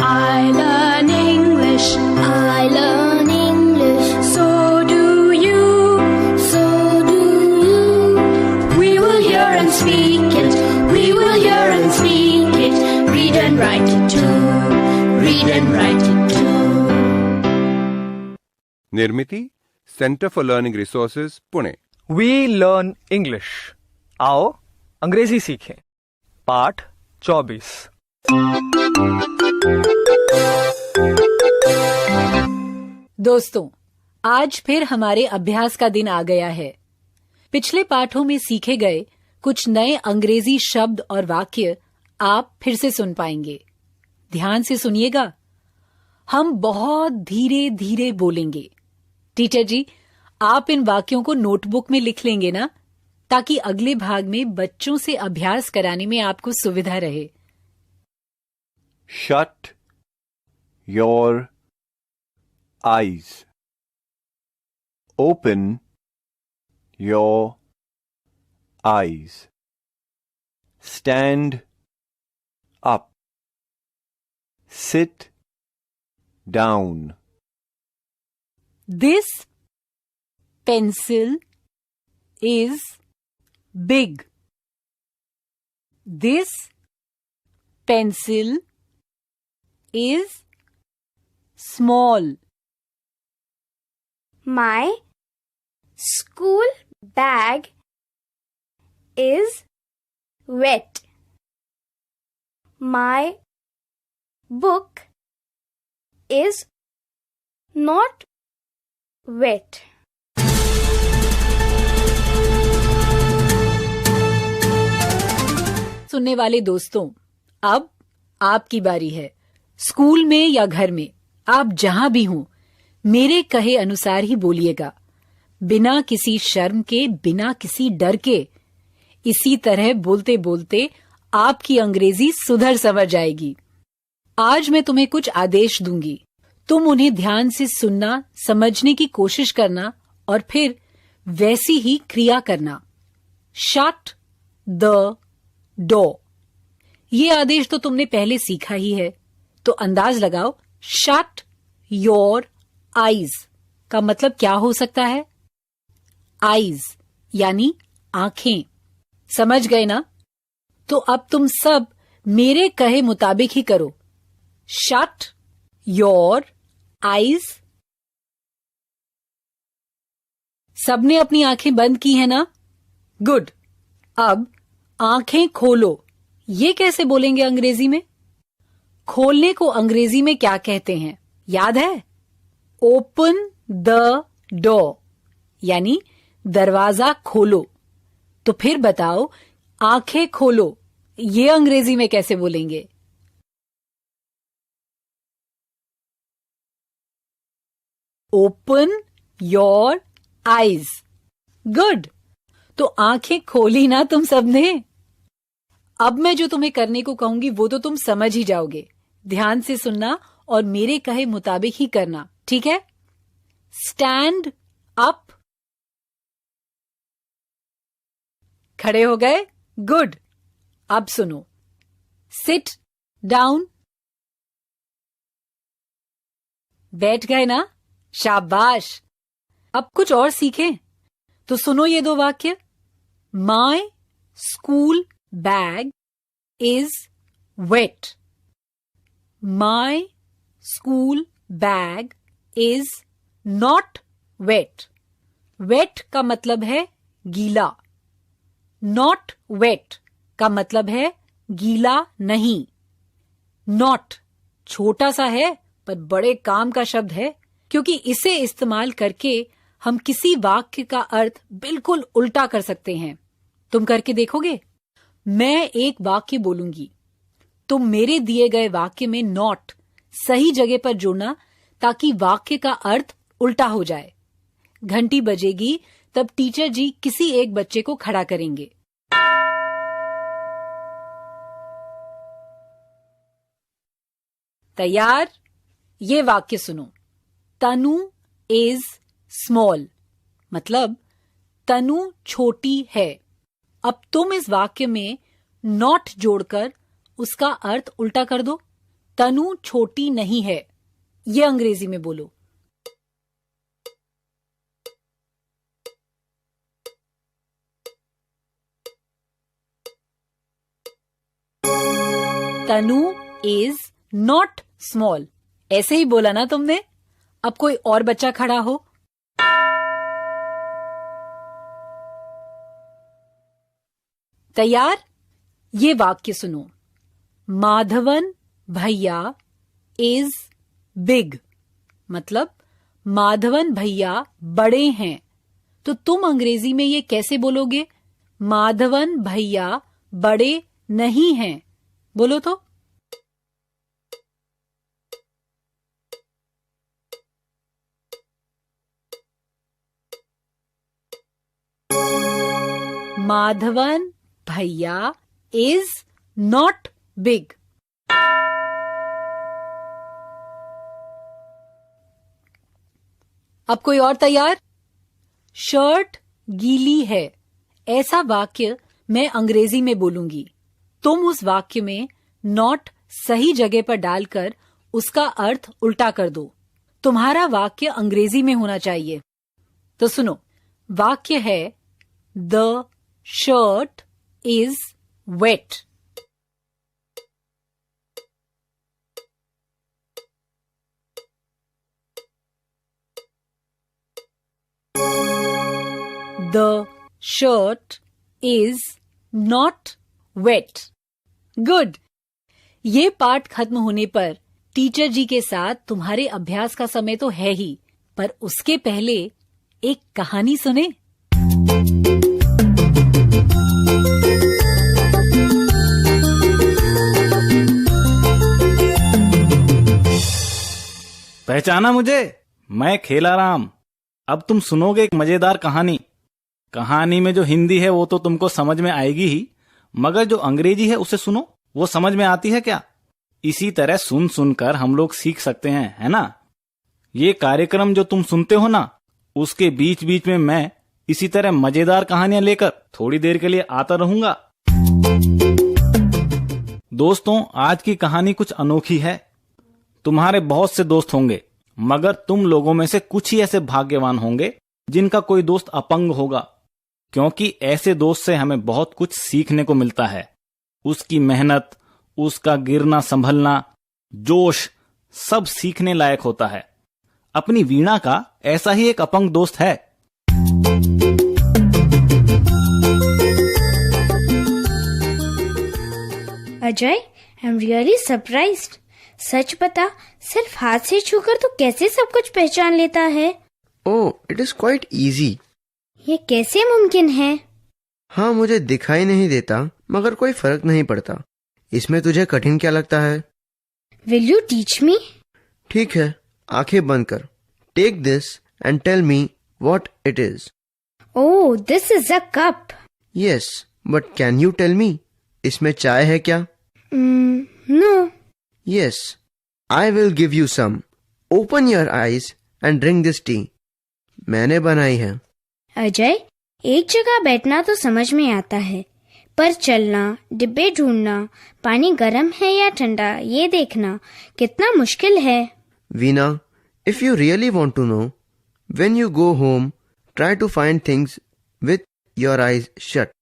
I learn English. I learn English. So do you. So do you. We will hear and speak it. We will hear and speak it. Read and write it too. Read and write it too. Nirmiti, centre for learning resources, Pune. We learn English. आओ अंग्रेजी सीखें। पाठ 24। दोस्तों, आज फिर हमारे अभ्यास का दिन आ गया है। पिछले पाठों में सीखे गए कुछ नए अंग्रेजी शब्द और वाक्य आप फिर से सुन पाएंगे। ध्यान से सुनिएगा। हम बहुत धीरे धीरे बोलेंगे। टीचर जी, आप इन वाक्यों को नोटबुक में लिख लेंगे ना, ताकि अगले भाग में बच्चों से अभ्यास कराने में आपको सुविधा रहे। Shut your eyes. Open your eyes. Stand up. Sit down. This pencil is big. This pencil is small. My school bag is wet. My book is not wet. सुनने वाले दोस्तों, अब आपकी बारी है। स्कूल में या घर में, आप जहां भी हों, मेरे कहे अनुसार ही बोलिएगा, बिना किसी शर्म के, बिना किसी डर के। इसी तरह बोलते बोलते आपकी अंग्रेजी सुधर संवर जाएगी। आज मैं तुम्हें कुछ आदेश दूंगी। तुम उन्हें ध्यान से सुनना, समझने की कोशिश करना और फिर वैसी ही क्रिया करना। Shut the door. ये आदेश तो तुमने पहले सीखा ही है, तो अंदाज लगाओ, शट योर आईज का मतलब क्या हो सकता है? आईज यानी आंखें। समझ गए ना? तो अब तुम सब मेरे कहे मुताबिक ही करो। Shut your eyes. सबने अपनी आंखें बंद की है ना? गुड। अब आंखें खोलो। ये कैसे बोलेंगे अंग्रेजी में? खोलने को अंग्रेजी में क्या कहते हैं, याद है? ओपन द डोर, यानी दरवाजा खोलो। तो फिर बताओ, आंखें खोलो, ये अंग्रेजी में कैसे बोलेंगे? Open your eyes. गुड। तो आंखें खोली ना तुम सबने? अब मैं जो तुम्हें करने को कहूंगी वो तो तुम समझ ही जाओगे। ध्यान से सुनना और मेरे कहे मुताबिक ही करना, ठीक है? Stand up. खड़े हो गए? गुड। अब सुनो, सिट डाउन। बैठ गए ना? शाबाश। अब कुछ और सीखें, तो सुनो ये दो वाक्य। My school bag is wet. My school bag is not wet. Wet का मतलब है गीला। नॉट वेट का मतलब है गीला नहीं। नॉट छोटा सा है पर बड़े काम का शब्द है, क्योंकि इसे इस्तेमाल करके हम किसी वाक्य का अर्थ बिल्कुल उल्टा कर सकते हैं। तुम करके देखोगे? मैं एक वाक्य बोलूंगी, तुम मेरे दिए गए वाक्य में नॉट सही जगह पर जोड़ना, ताकि वाक्य का अर्थ उल्टा हो जाए। घंटी बजेगी तब टीचर जी किसी एक बच्चे को खड़ा करेंगे। तैयार? ये वाक्य सुनो। तनु इज स्मॉल, मतलब तनु छोटी है। अब तुम इस वाक्य में नॉट जोड़कर उसका अर्थ उल्टा कर दो। तनु छोटी नहीं है, ये अंग्रेजी में बोलो। तनु इज नॉट स्मॉल, ऐसे ही बोला ना तुमने। अब कोई और बच्चा खड़ा हो। तैयार? ये वाक्य सुनो। माधवन भैया इज बिग, मतलब माधवन भैया बड़े हैं। तो तुम अंग्रेजी में ये कैसे बोलोगे? माधवन भैया बड़े नहीं हैं। बोलो तो। माधवन भैया इज नॉट बिग। अब कोई और तैयार? शर्ट गीली है, ऐसा वाक्य मैं अंग्रेजी में बोलूंगी। तुम उस वाक्य में नॉट सही जगह पर डालकर उसका अर्थ उल्टा कर दो। तुम्हारा वाक्य अंग्रेजी में होना चाहिए। तो सुनो, वाक्य है the shirt is wet. The shirt is not wet. Good. ये पाठ खत्म होने पर टीचर जी के साथ तुम्हारे अभ्यास का समय तो है ही, पर उसके पहले एक कहानी सुने। पहचाना मुझे? मैं खेलाराम। अब तुम सुनोगे एक मजेदार कहानी। कहानी में जो हिंदी है वो तो तुमको समझ में आएगी ही, मगर जो अंग्रेजी है उसे सुनो, वो समझ में आती है क्या? इसी तरह सुन सुनकर हम लोग सीख सकते हैं, है ना? ये कार्यक्रम जो तुम सुनते हो ना, उसके बीच बीच में मैं इसी तरह मजेदार कहानियां लेकर थोड़ी देर के लिए आता रहूंगा। दोस्तों, आज की कहानी कुछ अनोखी है। तुम्हारे बहुत से दोस्त होंगे, मगर तुम लोगों में से कुछ ही ऐसे भाग्यवान होंगे जिनका कोई दोस्त अपंग होगा, क्योंकि ऐसे दोस्त से हमें बहुत कुछ सीखने को मिलता है। उसकी मेहनत, उसका गिरना संभलना, जोश, सब सीखने लायक होता है। अपनी वीणा का ऐसा ही एक अपंग दोस्त है। Ajay, I am really surprised. सच बता, सिर्फ हाथ से छूकर तो कैसे सब कुछ पहचान लेता है? ओह, इट इज क्वाइट इजी। ये कैसे मुमकिन है? हाँ, मुझे दिखाई नहीं देता, मगर कोई फर्क नहीं पड़ता। इसमें तुझे कठिन क्या लगता है? Will you teach me? ठीक है, आंखें बंद कर। Take this and tell me what it is. Oh, this is a cup. Yes, but can you tell me, इसमें चाय है क्या? No. Yes, I will give you some. Open your eyes and drink this tea. मैंने बनाई है। अजय, एक जगह बैठना तो समझ में आता है, पर चलना, डिब्बे ढूंढना, पानी गर्म है या ठंडा ये देखना कितना मुश्किल है। Veena, if you really want to know, when you go home, try to find things with your eyes shut.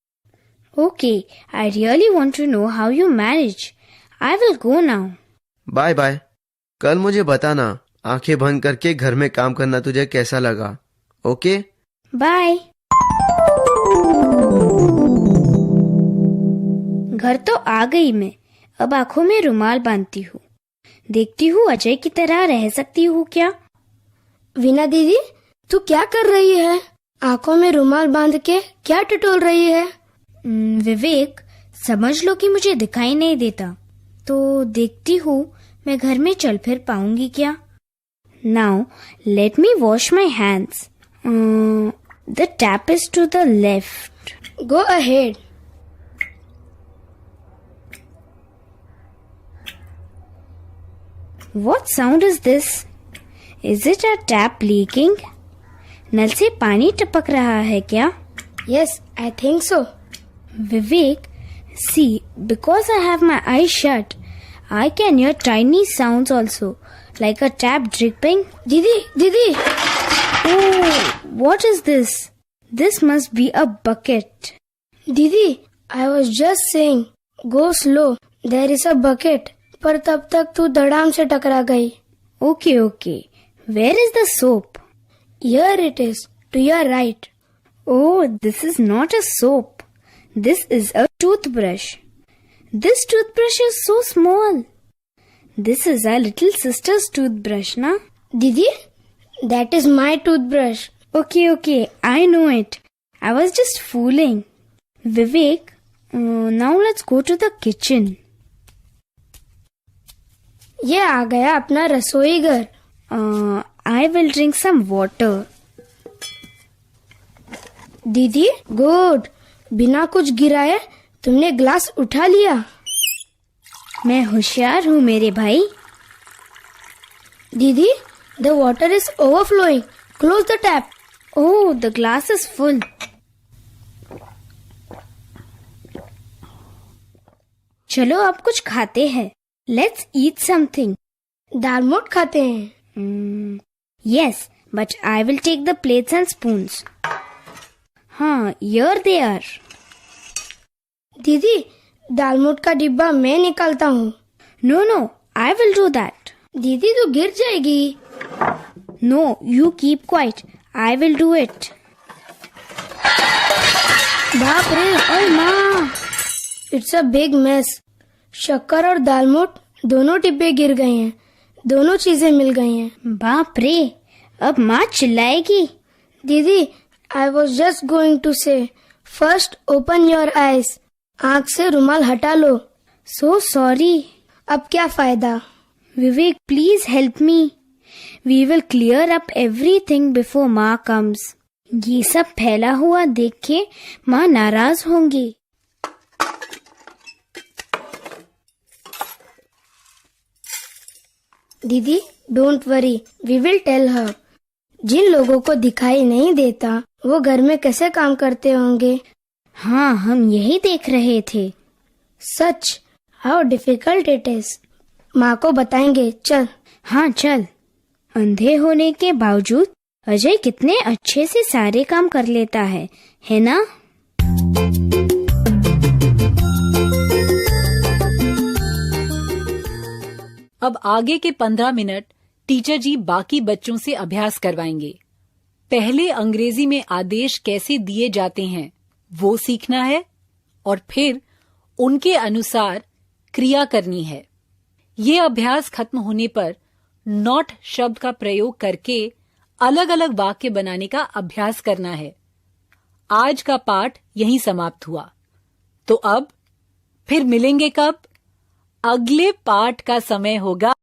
Okay, I really want to know how you manage. I will go now. Bye bye. कल मुझे बताना आंखें बंद करके घर में काम करना तुझे कैसा लगा। ओके? बाय। घर तो आ गई मैं, अब आंखों में रुमाल बांधती हूँ। देखती हूँ अजय की तरह रह सकती हूँ क्या। वीना दीदी, तू क्या कर रही है? आंखों में रुमाल बांध के क्या टटोल रही है? विवेक, समझ लो कि मुझे दिखाई नहीं देता, तो देखती हूँ मैं घर में चल फिर पाऊंगी क्या। Now let me wash my hands. The tap is to the left. Go ahead. What sound is this? Is it a tap leaking? नल से पानी टपक रहा है क्या? Yes, I think so. Vivek, see, because I have my eyes shut, I can hear tiny sounds also, like a tap dripping. दीदी Oh, what is this? This must be a bucket. दीदी, I was just saying, go slow. There is a bucket. पर तब तक तू धड़ाम से टकरा गई. Okay, okay. Where is the soap? Here it is, to your right. Oh, this is not a soap. This is a toothbrush. This toothbrush is so small. This is our little sister's toothbrush, na? दीदी, that is my toothbrush. Okay, I know it. I was just fooling. Vivek, now let's go to the kitchen. ये आ गया अपना रसोई घर. I will drink some water. दीदी, good. बिना कुछ गिराए तुमने ग्लास उठा लिया. मैं होशियार हूँ मेरे भाई. दीदी, the water is overflowing. Close the tap. Oh, the glass is full. चलो अब कुछ खाते हैं. Let's eat something. दाल मोट खाते हैं. Yes, but I will take the plates and spoons. हाँ, here they are. दीदी, दाल मोट का डिब्बा मैं निकालता हूँ. No, I will do that. दीदी तो गिर जाएगी. No, you keep quiet. I will do it. बाप रे, ओए माँ. It's a big mess. शक्कर और दाल मोट दोनों डिब्बे गिर गए हैं. दोनों चीजें मिल गई हैं. बाप रे, अब माँ चिल्लाएगी. दीदी, I was just going to say, first open your eyes. आँख से रुमाल हटा लो. So sorry. अब क्या फायदा? Vivek, please help me. We will clear up everything before माँ comes. ये सब फैला हुआ देख के माँ नाराज होंगी. दीदी, don't worry, we will tell her. जिन लोगों को दिखाई नहीं देता वो घर में कैसे काम करते होंगे. हाँ, हम यही देख रहे थे. सच, हाउ डिफिकल्ट इट इज. माँ को बताएंगे. चल. हाँ चल. अंधे होने के बावजूद अजय कितने अच्छे से सारे काम कर लेता है ना? अब आगे के 15 मिनट टीचर जी बाकी बच्चों से अभ्यास करवाएंगे. पहले अंग्रेजी में आदेश कैसे दिए जाते हैं वो सीखना है और फिर उनके अनुसार क्रिया करनी है. ये अभ्यास खत्म होने पर नॉट शब्द का प्रयोग करके अलग अलग वाक्य बनाने का अभ्यास करना है. आज का पाठ यहीं समाप्त हुआ. तो अब फिर मिलेंगे कब? अगले पाठ का समय होगा